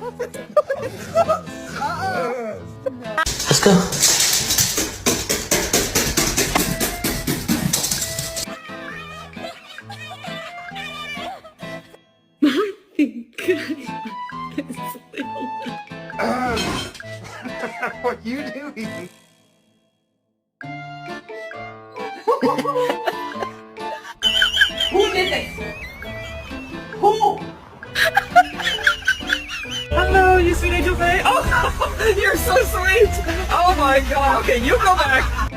Let's go. What are you doing? Who did this? Who? Hello, you sweet angel Faye. Oh, you're so sweet. Oh my god. Okay, you go back.